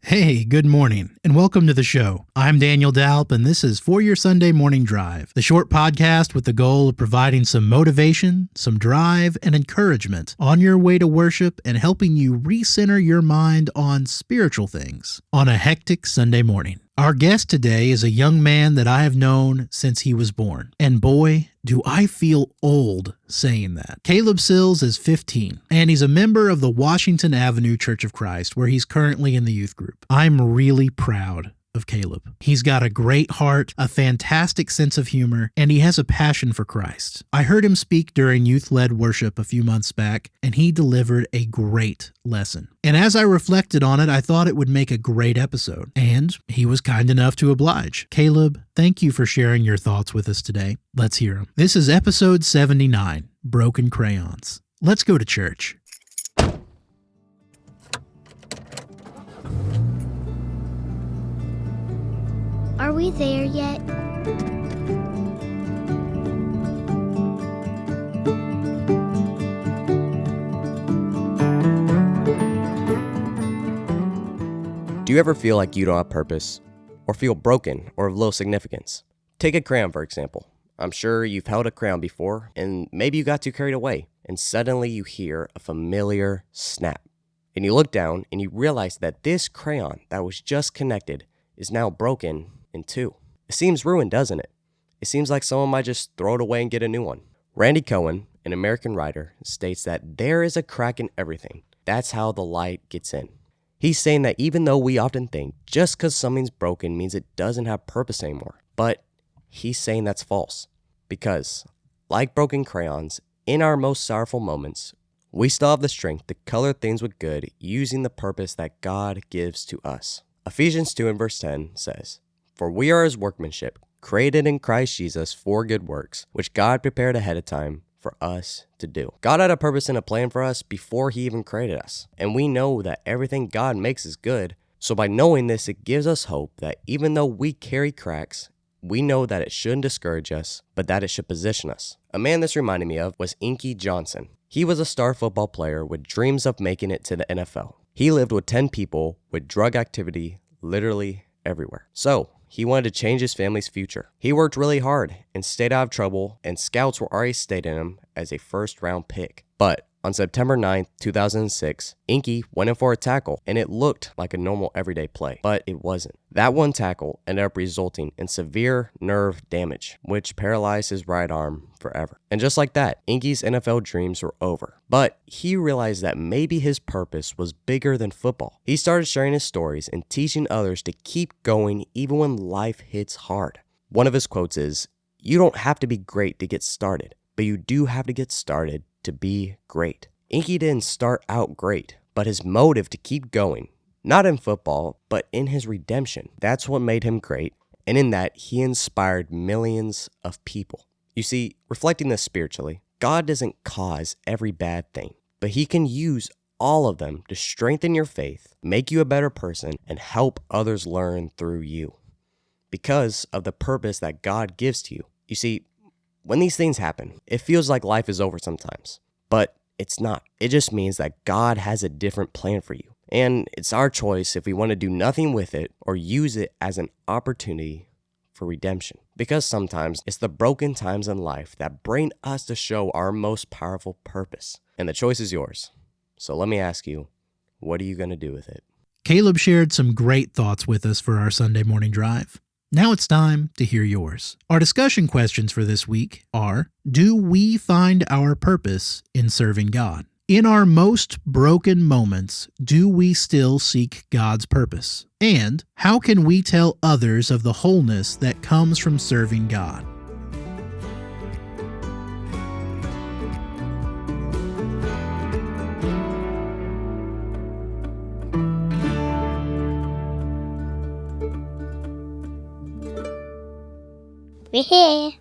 Hey, good morning, and welcome to the show. I'm Daniel Dalp, and this is For Your Sunday Morning Drive, the short podcast with the goal of providing some motivation, some drive, and encouragement on your way to worship and helping you recenter your mind on spiritual things on a hectic Sunday morning. Our guest today is a young man that I have known since he was born, and boy, do I feel old saying that. Caleb Sills is 15, and he's a member of the Washington Avenue Church of Christ, where he's currently in the youth group. I'm really proud of Caleb. He's got a great heart, a fantastic sense of humor, and he has a passion for Christ. I heard him speak during youth-led worship a few months back, and he delivered a great lesson. And as I reflected on it, I thought it would make a great episode, and he was kind enough to oblige. Caleb, thank you for sharing your thoughts with us today. Let's hear them. This is episode 79, Broken Crayons. Let's go to church. Are we there yet? Do you ever feel like you don't have purpose, or feel broken or of low significance? Take a crayon, for example. I'm sure you've held a crayon before, and maybe you got too carried away, and suddenly you hear a familiar snap. And you look down, and you realize that this crayon that was just connected is now broken in two. It seems ruined, doesn't it? It seems like someone might just throw it away and get a new one. Randy Cohen, an American writer, states that there is a crack in everything. That's how the light gets in. He's saying that even though we often think just because something's broken means it doesn't have purpose anymore, but he's saying that's false. Because, like broken crayons, in our most sorrowful moments, we still have the strength to color things with good using the purpose that God gives to us. Ephesians 2 and verse 10 says, "For we are his workmanship, created in Christ Jesus for good works, which God prepared ahead of time for us to do." God had a purpose and a plan for us before he even created us. And we know that everything God makes is good. So by knowing this, it gives us hope that even though we carry cracks, we know that it shouldn't discourage us, but that it should position us. A man this reminded me of was Inky Johnson. He was a star football player with dreams of making it to the NFL. He lived with 10 people with drug activity literally everywhere. So he wanted to change his family's future. He worked really hard and stayed out of trouble, and scouts were already stating him as a first-round pick. But on September 9th, 2006, Inky went in for a tackle, and it looked like a normal everyday play, but it wasn't. That one tackle ended up resulting in severe nerve damage, which paralyzed his right arm forever. And just like that, Inky's NFL dreams were over. But he realized that maybe his purpose was bigger than football. He started sharing his stories and teaching others to keep going even when life hits hard. One of his quotes is, "You don't have to be great to get started, but you do have to get started to be great." Inky didn't start out great, but his motive to keep going, not in football, but in his redemption, that's what made him great, and in that, he inspired millions of people. You see, reflecting this spiritually, God doesn't cause every bad thing, but he can use all of them to strengthen your faith, make you a better person, and help others learn through you because of the purpose that God gives to you. You see, when these things happen, it feels like life is over sometimes, but it's not. It just means that God has a different plan for you. And it's our choice if we want to do nothing with it or use it as an opportunity for redemption. Because sometimes it's the broken times in life that bring us to show our most powerful purpose. And the choice is yours. So let me ask you, what are you going to do with it? Caleb shared some great thoughts with us for our Sunday morning drive. Now it's time to hear yours. Our discussion questions for this week are, do we find our purpose in serving God? In our most broken moments, do we still seek God's purpose? And how can we tell others of the wholeness that comes from serving God? We're here.